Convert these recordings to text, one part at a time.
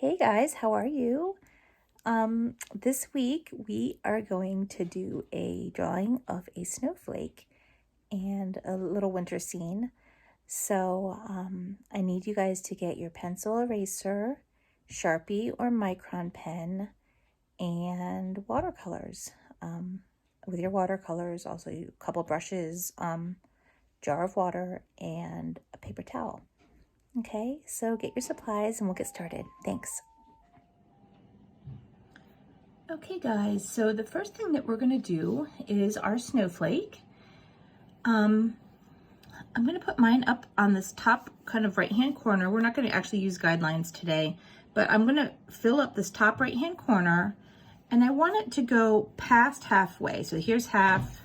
Hey guys, how are you? This week we are going to do a drawing of a snowflake and a little winter scene. So I need you guys to get your pencil eraser, sharpie or micron pen, and watercolors. With your watercolors, also a couple brushes, jar of water, and a paper towel. Okay, so get your supplies and we'll get started. Thanks. Okay guys, so the first thing that we're gonna do is our snowflake. I'm gonna put mine up on this top kind of right-hand corner. We're not gonna actually use guidelines today, but I'm gonna fill up this top right-hand corner and I want it to go past halfway. So here's half,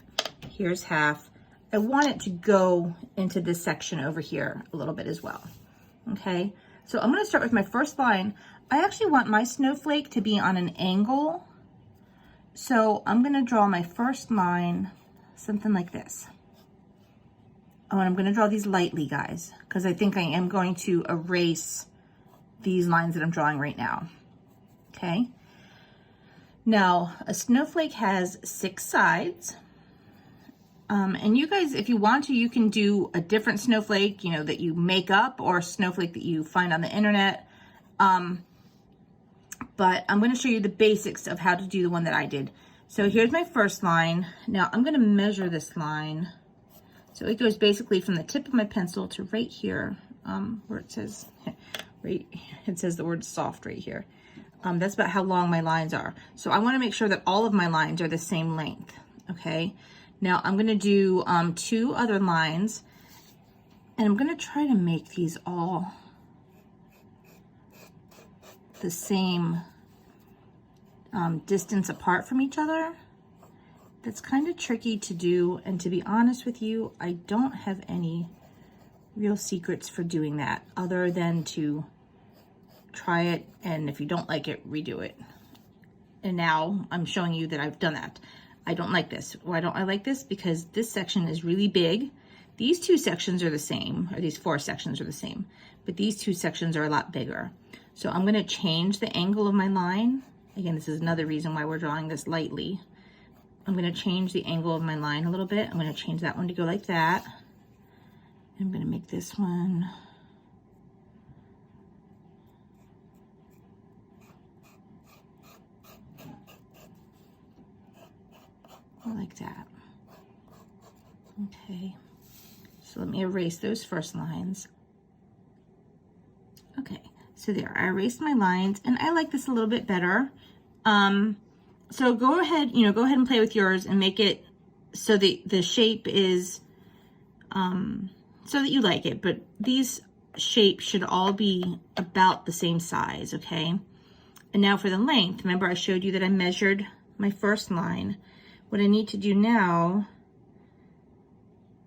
here's half. I want it to go into this section over here a little bit as well. Okay, so I'm gonna start with my first line. I actually want my snowflake to be on an angle. So I'm gonna draw my first line, something like this. Oh, and I'm gonna draw these lightly, guys, because I think I am going to erase these lines that I'm drawing right now, okay? Now, a snowflake has 6 sides. And you guys, if you want to, you can do a different snowflake, you know, that you make up, or a snowflake that you find on the internet. But I'm going to show you the basics of how to do the one that I did. So here's my first line. Now I'm going to measure this line. So it goes basically from the tip of my pencil to right here, where it says, it says the word soft right here. That's about how long my lines are. So I want to make sure that all of my lines are the same length, okay? Now I'm going to do 2 other lines, and I'm going to try to make these all the same distance apart from each other. That's kind of tricky to do, and to be honest with you, I don't have any real secrets for doing that other than to try it, and if you don't like it, redo it. And now I'm showing you that I've done that. I don't like this. Why don't I like this? Because this section is really big. These 2 sections are the same, or these 4 sections are the same, but these 2 sections are a lot bigger. So I'm gonna change the angle of my line. Again, this is another reason why we're drawing this lightly. I'm gonna change the angle of my line a little bit. I'm gonna change that one to go like that. I'm gonna make this one like that. Okay, so let me erase those first lines. Okay, so there, I erased my lines, and I like this a little bit better. So go ahead, go ahead and play with yours and make it so that the shape is, so that you like it, but these shapes should all be about the same size, okay? And now for the length, remember I showed you that I measured my first line. What I need to do now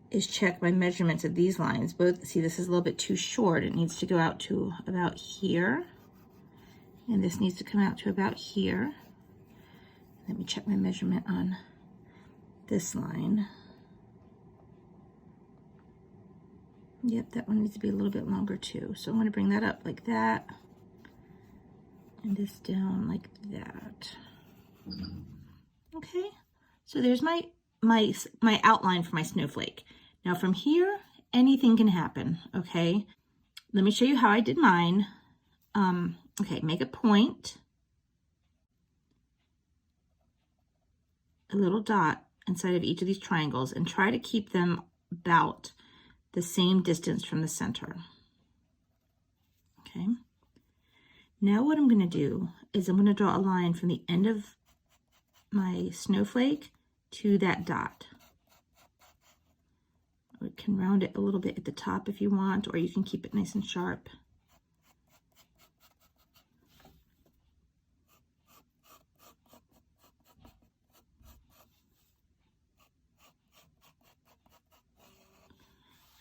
is check my measurements of these lines. Both, see, this is a little bit too short. It needs to go out to about here. And this needs to come out to about here. Let me check my measurement on this line. Yep, that one needs to be a little bit longer too. So I'm going to bring that up like that. And this down like that. Okay, so there's my outline for my snowflake. Now from here, anything can happen, okay? Let me show you how I did mine. Okay, make a point, a little dot inside of each of these triangles, and try to keep them about the same distance from the center. Okay. Now what I'm going to do is I'm going to draw a line from the end of my snowflake to that dot. You can round it a little bit at the top if you want, or you can keep it nice and sharp.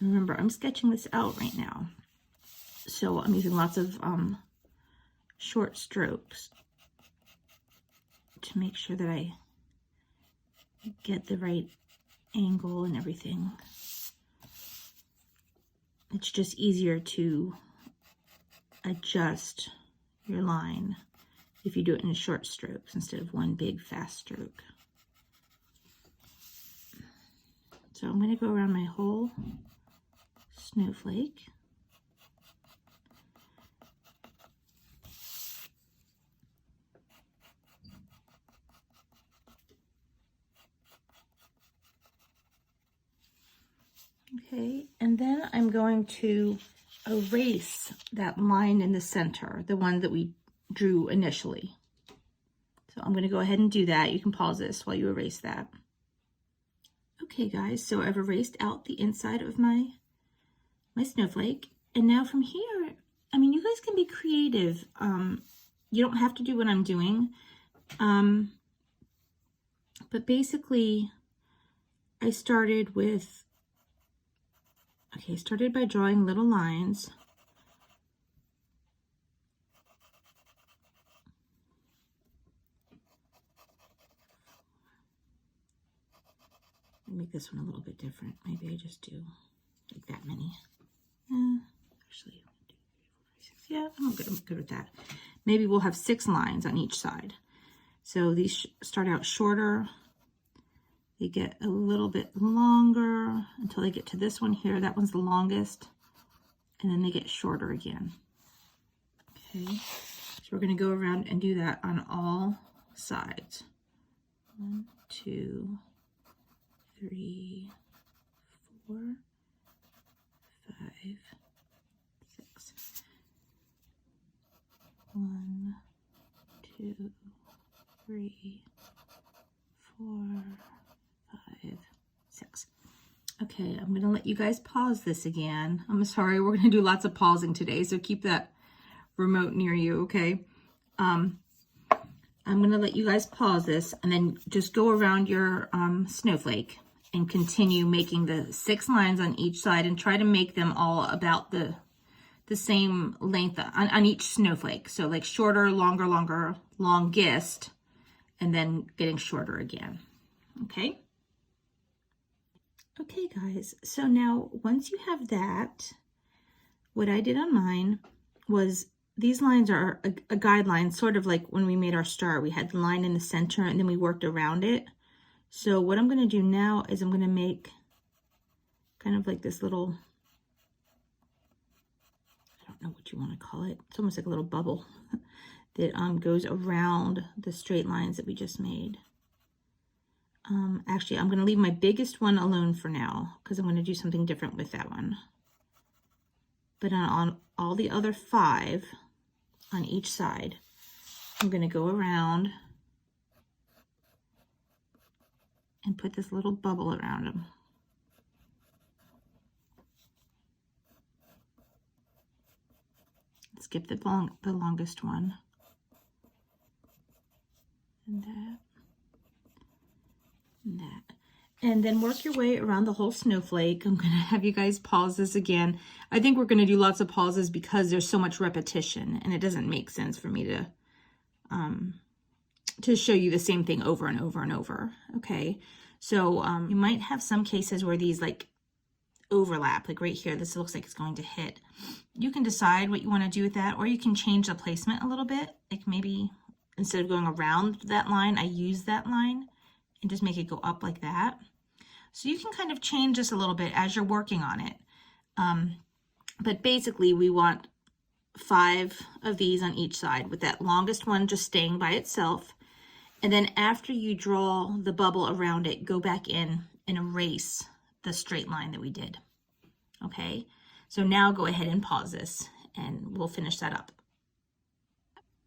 Remember, I'm sketching this out right now, so I'm using lots of short strokes to make sure that I get the right angle and everything. It's just easier to adjust your line if you do it in short strokes instead of one big fast stroke. So I'm going to go around my whole snowflake. Okay, and then I'm going to erase that line in the center, the one that we drew initially. So I'm going to go ahead and do that. You can pause this while you erase that. Okay guys, so I've erased out the inside of my snowflake, and now from here, I mean, you guys can be creative. You don't have to do what I'm doing, but basically I started with, okay, started by drawing little lines. Make this one a little bit different. Maybe I just do like that many. Actually, 1, 2, 3, 4, 5, 6. Yeah, I'm good with that. Maybe we'll have 6 lines on each side. So these start out shorter. They get a little bit longer until they get to this one here. That one's the longest. And then they get shorter again. Okay, so we're going to go around and do that on all sides. 1, 2, 3, 4, 5, 6. 1, 2, 3, 4, 5, 6. Okay, I'm going to let you guys pause this again. I'm sorry, we're going to do lots of pausing today, so keep that remote near you, okay? I'm going to let you guys pause this and then just go around your snowflake and continue making the 6 lines on each side and try to make them all about the same length on each snowflake. So like shorter, longer, longest, and then getting shorter again. Okay? Okay, guys. So now once you have that, what I did on mine was these lines are a guideline, sort of like when we made our star. We had the line in the center and then we worked around it. So what I'm going to do now is I'm going to make kind of like this little, I don't know what you want to call it. It's almost like a little bubble that goes around the straight lines that we just made. Actually, I'm going to leave my biggest one alone for now because I'm going to do something different with that one. But on all the other 5 on each side, I'm going to go around and put this little bubble around them. Skip the longest one. And that. And that. And then work your way around the whole snowflake. I'm going to have you guys pause this again. I think we're going to do lots of pauses because there's so much repetition and it doesn't make sense for me to show you the same thing over and over and over. Okay, so you might have some cases where these like overlap, like right here, this looks like it's going to hit. You can decide what you want to do with that, or you can change the placement a little bit. Like maybe instead of going around that line, I use that line and just make it go up like that. So you can kind of change this a little bit as you're working on it. But basically we want 5 of these on each side with that longest one just staying by itself. And then after you draw the bubble around it, go back in and erase the straight line that we did. Okay, so now go ahead and pause this and we'll finish that up.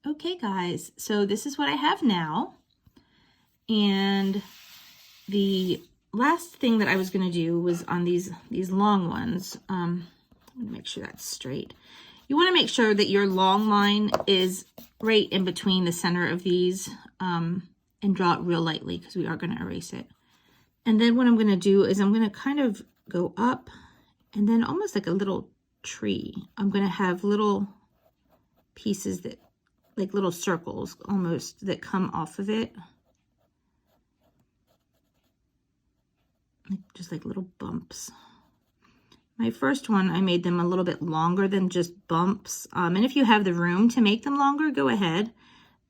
Okay guys, so this is what I have now. And the last thing that I was going to do was on these long ones. I'm going to make sure that's straight. You want to make sure that your long line is right in between the center of these, and draw it real lightly because we are going to erase it. And then what I'm going to do is I'm going to kind of go up and then almost like a little tree. I'm going to have little pieces that, like little circles almost, that come off of it. Just like little bumps. my first one, I made them a little bit longer than just bumps. And if you have the room to make them longer, go ahead.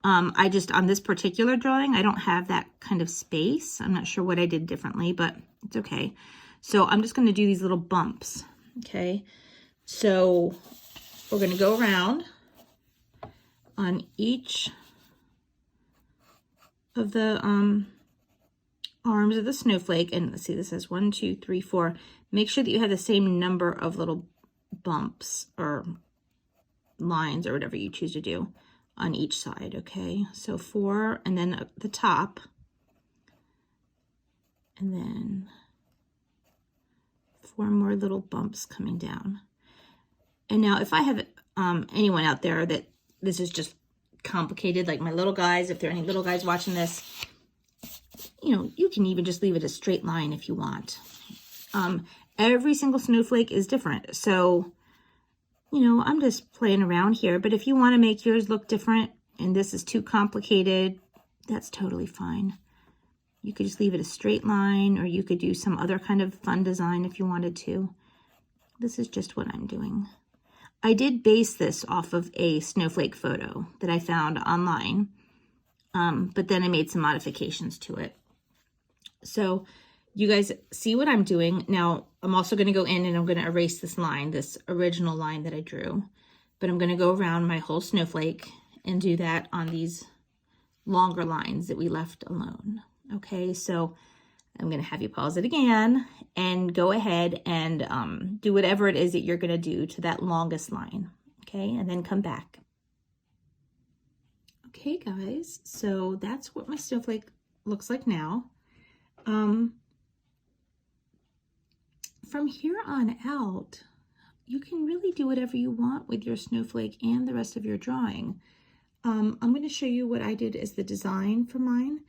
I just, on this particular drawing, I don't have that kind of space. I'm not sure what I did differently, but it's okay. So I'm just going to do these little bumps, okay? So we're going to go around on each of the arms of the snowflake, and let's see, this has 1, 2, 3, 4. Make sure that you have the same number of little bumps or lines or whatever you choose to do on each side, okay? So 4, and then at the top, and then 4 more little bumps coming down. And now if I have anyone out there that this is just complicated, like my little guys, if there are any little guys watching this, you know, you can even just leave it a straight line if you want. Every single snowflake is different. So, you know, I'm just playing around here, but if you want to make yours look different and this is too complicated, that's totally fine. You could just leave it a straight line, or you could do some other kind of fun design if you wanted to. This is just what I'm doing. I did base this off of a snowflake photo that I found online, but then I made some modifications to it. So you guys see what I'm doing. Now, I'm also going to go in and I'm going to erase this line, this original line that I drew, but I'm going to go around my whole snowflake and do that on these longer lines that we left alone. Okay, so I'm going to have you pause it again and go ahead and do whatever it is that you're going to do to that longest line. Okay, and then come back. Okay, guys, so that's what my snowflake looks like now. From here on out, you can really do whatever you want with your snowflake and the rest of your drawing. I'm going to show you what I did as the design for mine,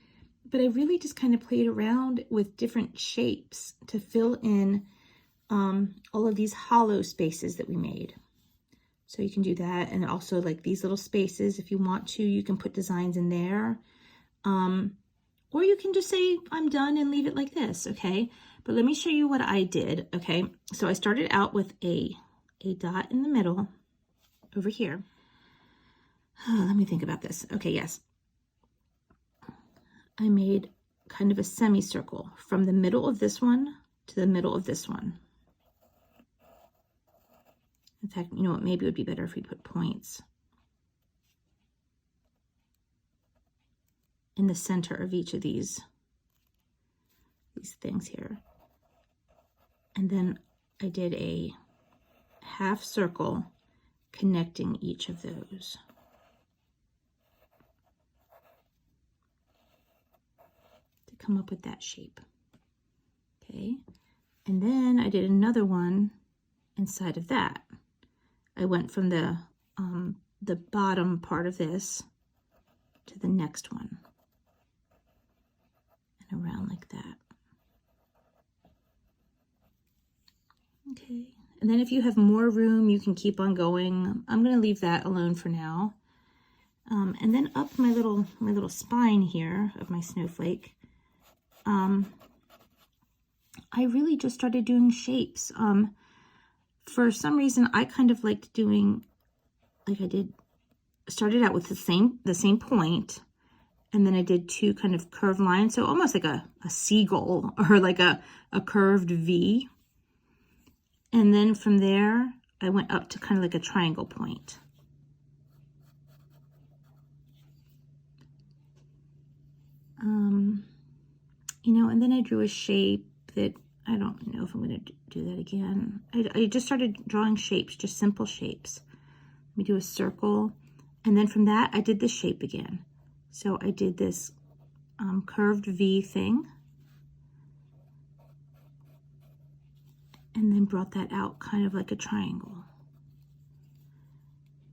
but I really just kind of played around with different shapes to fill in all of these hollow spaces that we made. So you can do that, and also like these little spaces, if you want to, you can put designs in there. Or you can just say, I'm done, and leave it like this, okay? But let me show you what I did, okay? So I started out with a dot in the middle over here. Let me think about this. Okay, yes. I made kind of a semicircle from the middle of this one to the middle of this one. In fact, you know what, maybe it would be better if we put points in the center of each of these things here. And then I did a half circle connecting each of those. To come up with that shape. Okay, and then I did another one inside of that. I went from the bottom part of this to the next one. And around like that. Okay, and then if you have more room, you can keep on going. I'm going to leave that alone for now. And then up my little spine here of my snowflake, I really just started doing shapes. For some reason, I kind of liked doing, like started out with the same point, and then I did 2 kind of curved lines, so almost like a seagull or like a curved V. And then from there, I went up to kind of like a triangle point. You know, and then I drew a shape that I don't know if I'm going to do that again. I just started drawing shapes, just simple shapes. Let me do a circle. And then from that, I did this shape again. So I did this curved V thing. And then brought that out kind of like a triangle.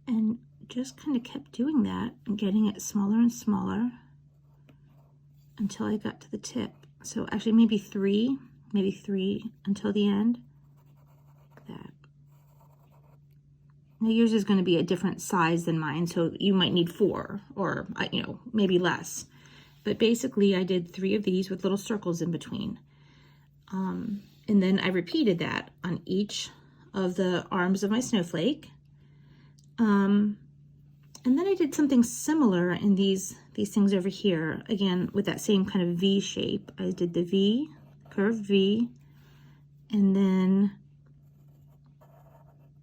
And just kind of kept doing that and getting it smaller and smaller until I got to the tip. So actually maybe three until the end. Like that. Now yours is going to be a different size than mine, so you might need 4 or, you know, maybe less. But basically I did 3 of these with little circles in between. And then I repeated that on each of the arms of my snowflake. And then I did something similar in these things over here, again, with that same kind of V shape. I did the V, curved V, and then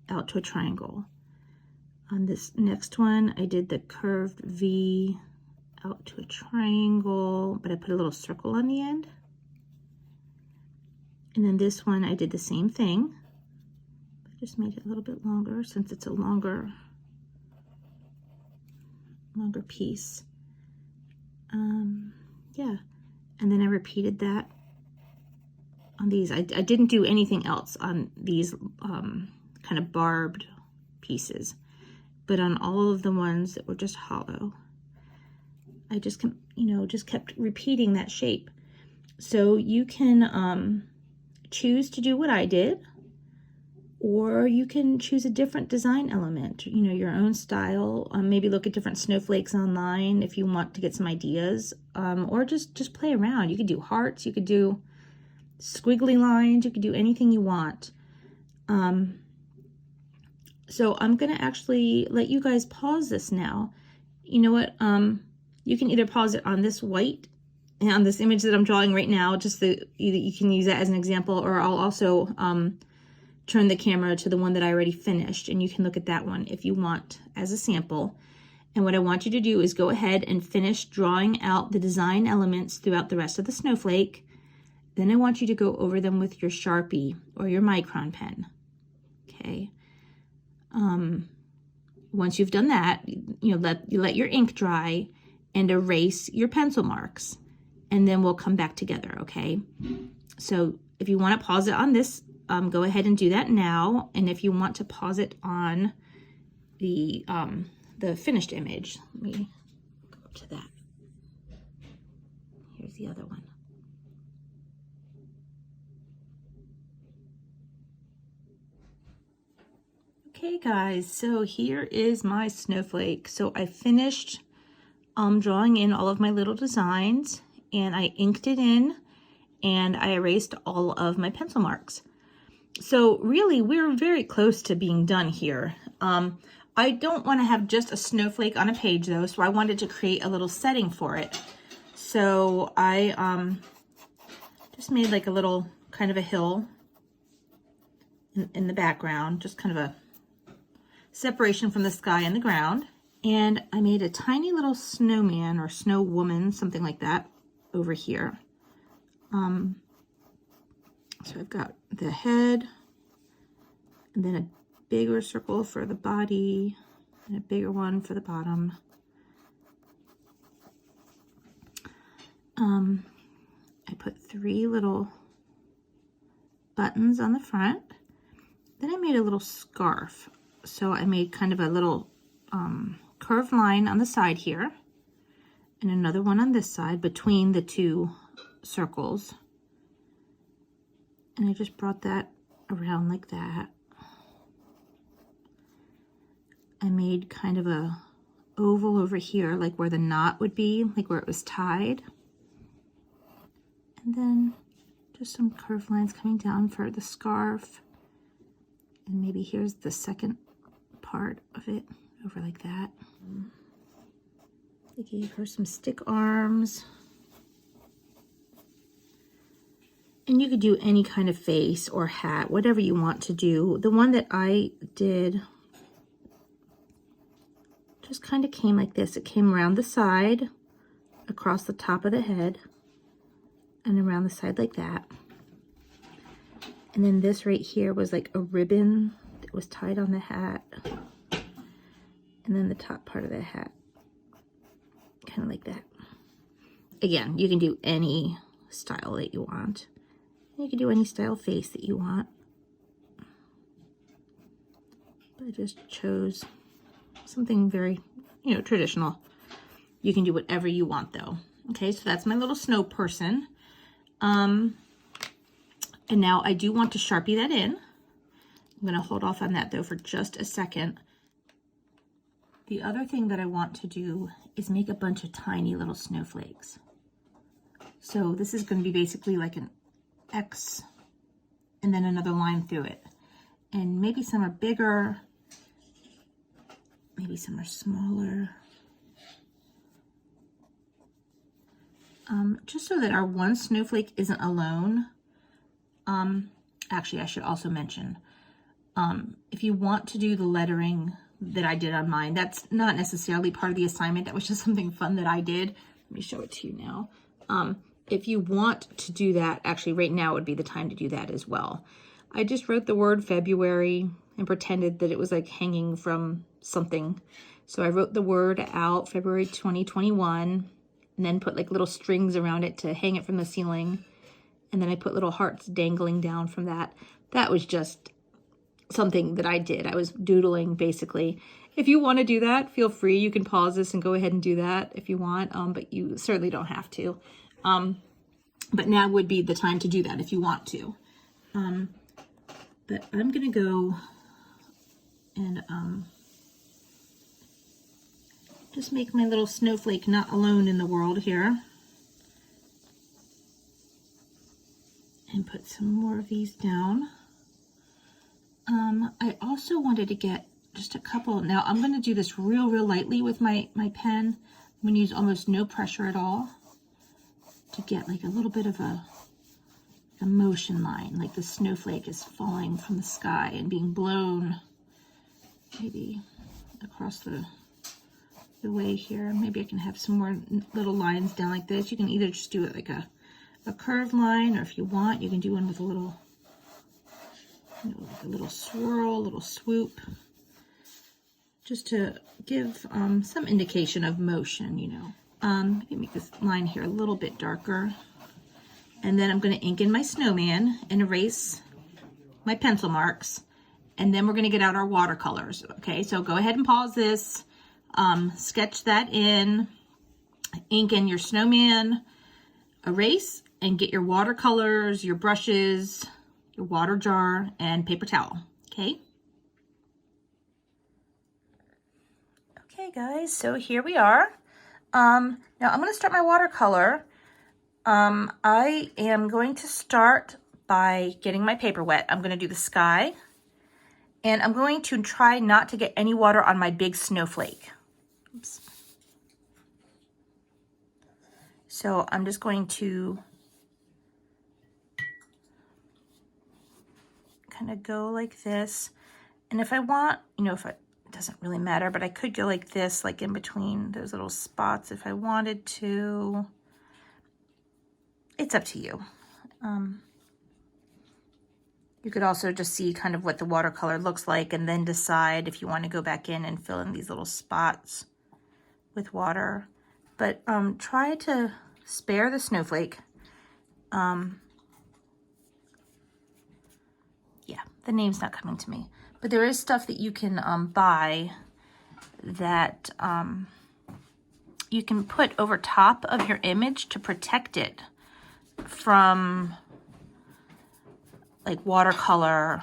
out to a triangle. On this next one, I did the curved V out to a triangle, but I put a little circle on the end. And then this one, I did the same thing. I just made it a little bit longer since it's a longer piece. Yeah, and then I repeated that on these. I didn't do anything else on these kind of barbed pieces, but on all of the ones that were just hollow, I just, just kept repeating that shape. So you can choose to do what I did, or you can choose a different design element, your own style. Maybe look at different snowflakes online if you want to get some ideas, or just play around. You could do hearts, you could do squiggly lines, you could do anything you want. So I'm gonna actually let you guys pause this now. You know what? You can either pause it on this white, on this image that I'm drawing right now, you can use that as an example, or I'll also turn the camera to the one that I already finished, and you can look at that one if you want as a sample. And what I want you to do is go ahead and finish drawing out the design elements throughout the rest of the snowflake. Then I want you to go over them with your Sharpie or your micron pen, okay? Once you've done that, let your ink dry and erase your pencil marks, and then we'll come back together, okay? So if you want to pause it on this, go ahead and do that now. And if you want to pause it on the finished image, let me go to that. Here's the other one. Okay guys, so here is my snowflake. So I finished drawing in all of my little designs, and I inked it in, and I erased all of my pencil marks. So really, we're very close to being done here. I don't want to have just a snowflake on a page though, so I wanted to create a little setting for it. So I just made like a little kind of a hill in the background, just kind of a separation from the sky and the ground. And I made a tiny little snowman or snow woman, something like that, over here. So I've got the head, and then a bigger circle for the body, and a bigger one for the bottom. I put 3 little buttons on the front. Then I made a little scarf. So I made kind of a little curved line on the side here, and another one on this side between the 2 circles. And I just brought that around like that. I made kind of a oval over here, like where the knot would be, like where it was tied. And then just some curved lines coming down for the scarf. And maybe here's the second part of it, over like that. I gave her some stick arms. And you could do any kind of face or hat, whatever you want to do. The one that I did just kind of came like this. It came around the side, across the top of the head, and around the side like that. And then this right here was like a ribbon that was tied on the hat. And then the top part of the hat, kind of like that. Again, you can do any style that you want. You can do any style face that you want. But I just chose something very, traditional. You can do whatever you want though. Okay, so that's my little snow person. And now I do want to Sharpie that in. I'm gonna hold off on that though for just a second. The other thing that I want to do is make a bunch of tiny little snowflakes. So this is gonna be basically like an X and then another line through it. And maybe some are bigger, maybe some are smaller. Just so that our one snowflake isn't alone. Actually, I should also mention, if you want to do the lettering that I did on mine, that's not necessarily part of the assignment. That was just something fun that I did. Let me show it to you now. If you want to do that, actually right now would be the time to do that as well. I just wrote the word February and pretended that it was like hanging from something. So I wrote the word out, February 2021, and then put like little strings around it to hang it from the ceiling. And then I put little hearts dangling down from that. That was just something that I did. I was doodling basically. If you want to do that, feel free. You can pause this and go ahead and do that if you want, but you certainly don't have to. But now would be the time to do that if you want to. But I'm going to go and just make my little snowflake not alone in the world here. And put some more of these down. I also wanted to get just a couple. Now I'm going to do this real lightly with my pen. I'm going to use almost no pressure at all to get like a little bit of a motion line, like the snowflake is falling from the sky and being blown maybe across the way here. Maybe I can have some more little lines down like this. You can either just do it like a curved line, or if you want, you can do one with a little, you know, like a little swirl, a little swoop, just to give some indication of motion, you know. Let me make this line here a little bit darker. And then I'm going to ink in my snowman and erase my pencil marks. And then we're going to get out our watercolors. Okay, so go ahead and pause this. Sketch that in. Ink in your snowman. Erase and get your watercolors, your brushes, your water jar, and paper towel. Okay? Okay, guys, so here we are. Now I'm going to start my watercolor. I am going to start by getting my paper wet. I'm going to do the sky, and I'm going to try not to get any water on my big snowflake. Oops. So I'm just going to kind of go like this. And if I want, you know, it doesn't really matter, but I could go like this, like in between those little spots if I wanted to. It's up to you. You could also just see kind of what the watercolor looks like and then decide if you want to go back in and fill in these little spots with water. But try to spare the snowflake. Yeah, the name's not coming to me. But there is stuff that you can buy that you can put over top of your image to protect it from like watercolor,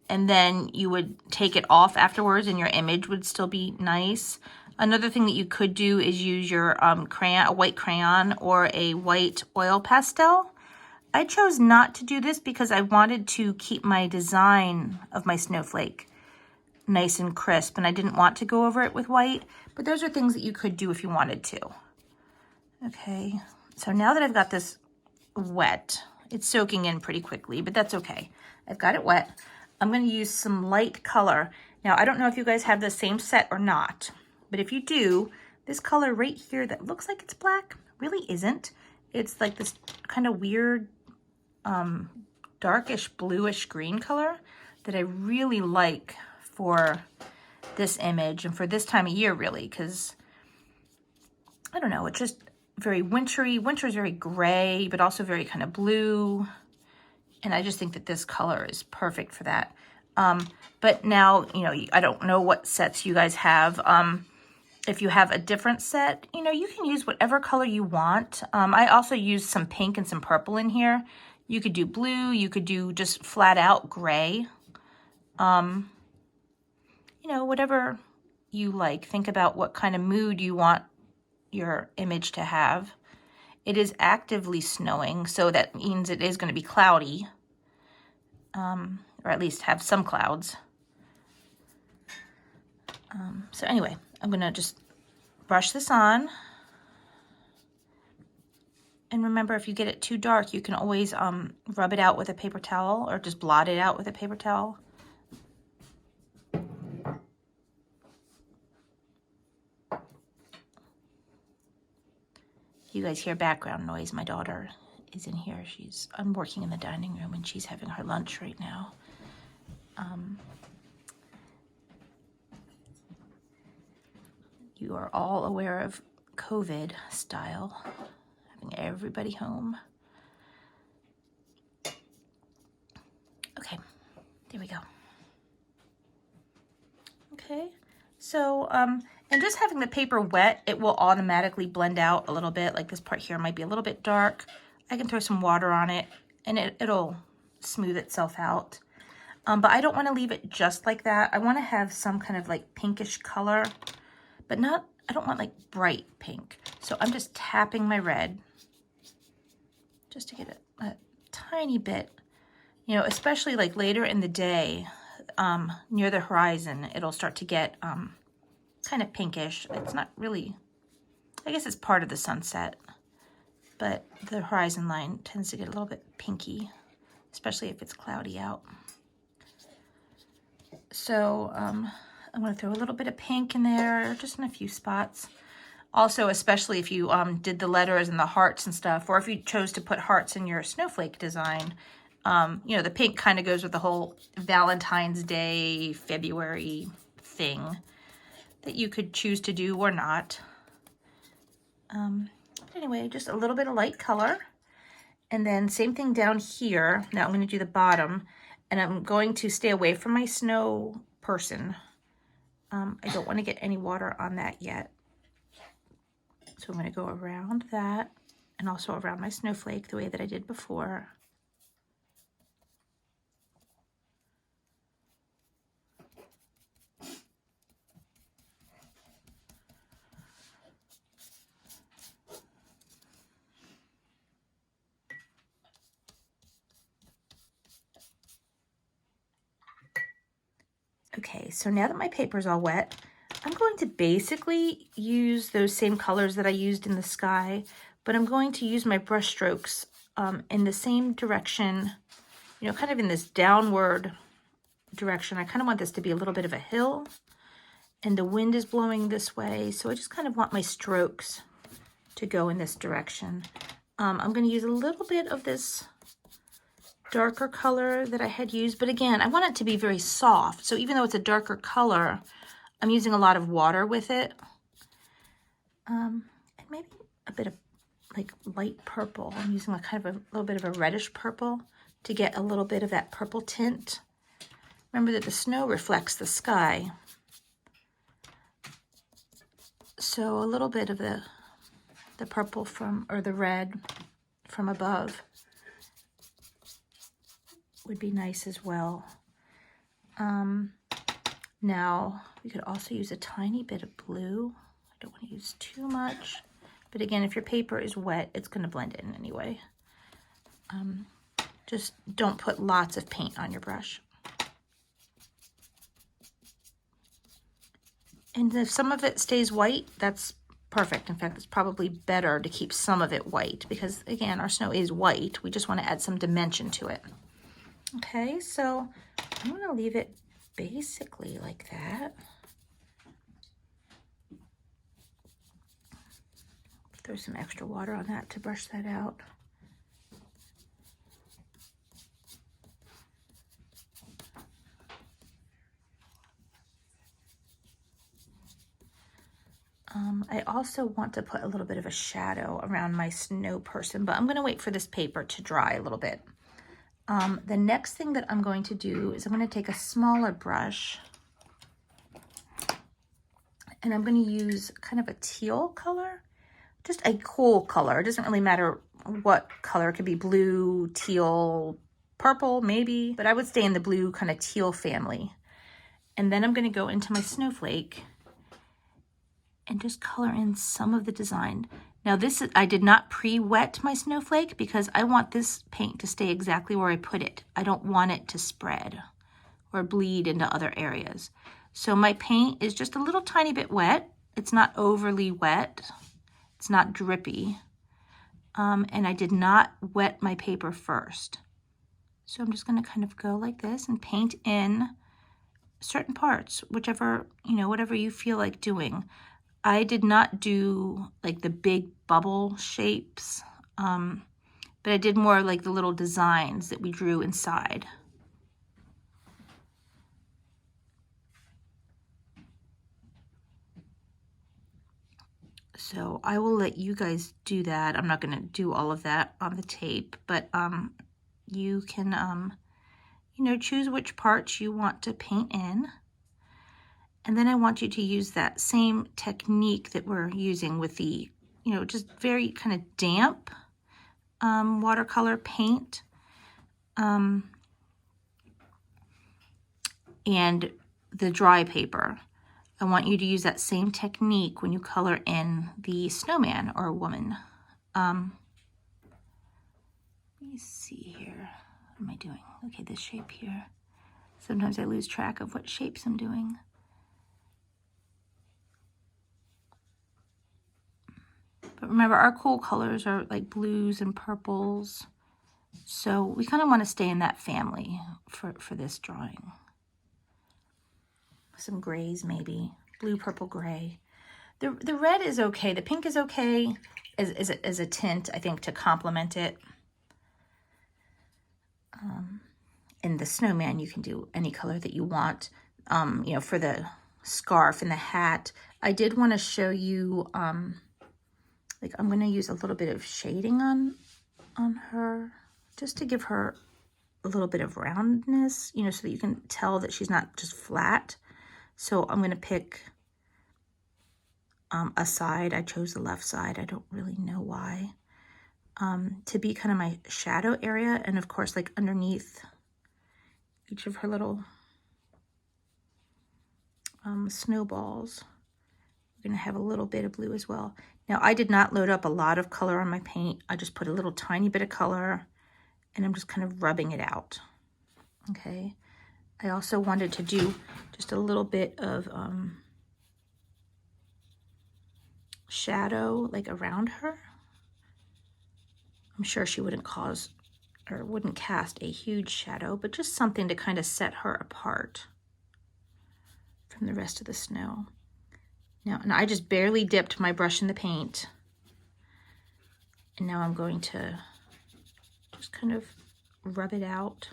and then you would take it off afterwards and your image would still be nice. Another thing that you could do is use your crayon, a white crayon or a white oil pastel. I chose not to do this because I wanted to keep my design of my snowflake nice and crisp, and I didn't want to go over it with white, but those are things that you could do if you wanted to. Okay, so now that I've got this wet, it's soaking in pretty quickly, but that's okay. I've got it wet. I'm going to use some light color. Now, I don't know if you guys have the same set or not, but if you do, this color right here that looks like it's black really isn't. It's like this kind of weird darkish bluish green color that I really like for this image and for this time of year, really, because I don't know, it's just very wintry. Winter is very gray, but also very kind of blue. And I just think that this color is perfect for that. But now, you know, I don't know what sets you guys have. If you have a different set, you know, you can use whatever color you want. I also used some pink and some purple in here. You could do blue. You could do just flat out gray. You know, whatever you like. Think about what kind of mood you want your image to have. It is actively snowing, so that means it is going to be cloudy. or at least have some clouds. So anyway, I'm gonna just brush this on. And remember, if you get it too dark, you can always rub it out with a paper towel or just blot it out with a paper towel. You guys hear background noise. My daughter is in here. I'm working in the dining room and she's having her lunch right now. You are all aware of COVID style, having everybody home. Okay, there we go. Okay, so, and just having the paper wet, it will automatically blend out a little bit. Like this part here might be a little bit dark. I can throw some water on it and it'll smooth itself out. But I don't want to leave it just like that. I want to have some kind of like pinkish color, but not, I don't want like bright pink. So I'm just tapping my red just to get a tiny bit, you know, especially like later in the day, near the horizon, it'll start to get kind of pinkish. It's not really, I guess it's part of the sunset, but the horizon line tends to get a little bit pinky, especially if it's cloudy out. So I'm going to throw a little bit of pink in there, just in a few spots. Also, especially if you did the letters and the hearts and stuff, or if you chose to put hearts in your snowflake design, you know, the pink kind of goes with the whole Valentine's Day, February thing that you could choose to do or not. Anyway, just a little bit of light color. And then same thing down here. Now I'm going to do the bottom. And I'm going to stay away from my snow person. I don't want to get any water on that yet. So I'm going to go around that and also around my snowflake the way that I did before. Okay, so now that my paper's all wet, I'm going to basically use those same colors that I used in the sky, but I'm going to use my brush strokes in the same direction, you know, kind of in this downward direction. I kind of want this to be a little bit of a hill, and the wind is blowing this way, so I just kind of want my strokes to go in this direction. I'm going to use a little bit of this darker color that I had used, but again, I want it to be very soft. So even though it's a darker color, I'm using a lot of water with it. And maybe a bit of like light purple. I'm using a kind of a little bit of a reddish purple to get a little bit of that purple tint. Remember that the snow reflects the sky. So a little bit of the purple from, or the red from above would be nice as well. Now, we could also use a tiny bit of blue. I don't want to use too much. But again, if your paper is wet, it's going to blend in anyway. Just don't put lots of paint on your brush. And if some of it stays white, that's perfect. In fact, it's probably better to keep some of it white because, again, our snow is white. We just want to add some dimension to it. Okay, so I'm going to leave it basically like that. Throw some extra water on that to brush that out. I also want to put a little bit of a shadow around my snow person, but I'm going to wait for this paper to dry a little bit. The next thing that I'm going to do is I'm going to take a smaller brush and I'm going to use kind of a teal color, just a cool color. It doesn't really matter what color. It could be blue, teal, purple, maybe, but I would stay in the blue kind of teal family. And then I'm going to go into my snowflake and just color in some of the design. Now this is, I did not pre-wet my snowflake because I want this paint to stay exactly where I put it. I don't want it to spread. or bleed into other areas. So my paint is just a little tiny bit wet. It's not overly wet. It's not drippy. And I did not wet my paper first. So I'm just going to kind of go like this and paint in certain parts, whichever, whatever you feel like doing. I did not do like the big bubble shapes, but I did more like the little designs that we drew inside. So I will let you guys do that. I'm not going to do all of that on the tape, but you can, choose which parts you want to paint in. And then I want you to use that same technique that we're using with the, just very kind of damp watercolor paint. And the dry paper. I want you to use that same technique when you color in the snowman or woman. Let me see here. What am I doing? Okay, this shape here. Sometimes I lose track of what shapes I'm doing. But remember, our cool colors are like blues and purples. So we kind of want to stay in that family for this drawing. Some grays maybe, blue, purple, gray. The red is okay. The pink is okay as a tint, I think, to complement it. In the snowman, you can do any color that you want. For the scarf and the hat, I did want to show you, like I'm going to use a little bit of shading on her, just to give her a little bit of roundness, so that you can tell that she's not just flat. So I'm going to pick a side. I chose the left side. I don't really know why. To be kind of my shadow area. And of course, like underneath each of her little snowballs, we're going to have a little bit of blue as well. Now, I did not load up a lot of color on my paint. I just put a little tiny bit of color, and I'm just kind of rubbing it out. Okay. I also wanted to do just a little bit of shadow like around her. I'm sure she wouldn't cast a huge shadow, but just something to kind of set her apart from the rest of the snow. Now, and I just barely dipped my brush in the paint. And now I'm going to just kind of rub it out.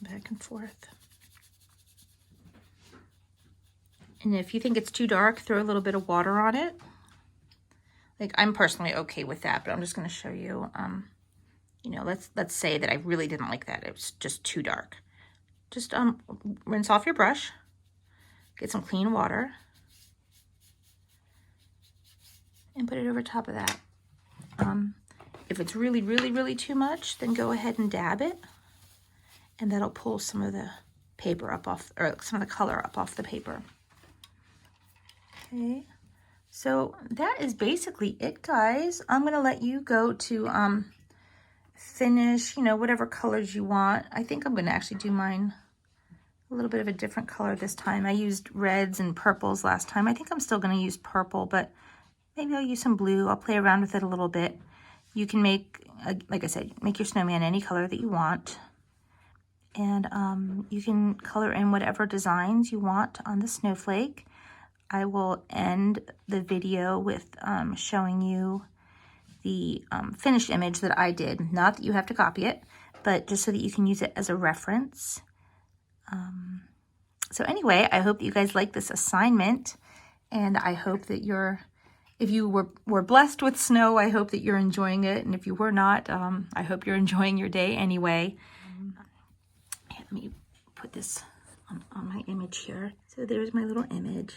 Back and forth. And if you think it's too dark, throw a little bit of water on it. Like, I'm personally okay with that, but I'm just going to show you, let's say that I really didn't like that. It was just too dark. Just rinse off your brush, get some clean water, and put it over top of that. If it's really, really, really too much, then go ahead and dab it. And that'll pull some of the paper up off, or some of the color up off the paper. Okay, so that is basically it, guys. I'm gonna let you go to finish, whatever colors you want. I think I'm gonna actually do mine a little bit of a different color this time. I used reds and purples last time. I think I'm still gonna use purple, but maybe I'll use some blue. I'll play around with it a little bit. You can make, like I said, make your snowman any color that you want. And you can color in whatever designs you want on the snowflake. I will end the video with showing you the finished image that I did. Not that you have to copy it, but just so that you can use it as a reference. So anyway, I hope that you guys like this assignment. And I hope that if you were blessed with snow, I hope that you're enjoying it. And if you were not, I hope you're enjoying your day anyway. Let me put this on my image here. So there's my little image.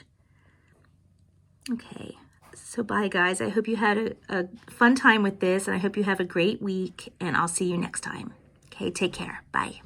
Okay, so bye guys. I hope you had a fun time with this, and I hope you have a great week, and I'll see you next time. Okay, take care. Bye.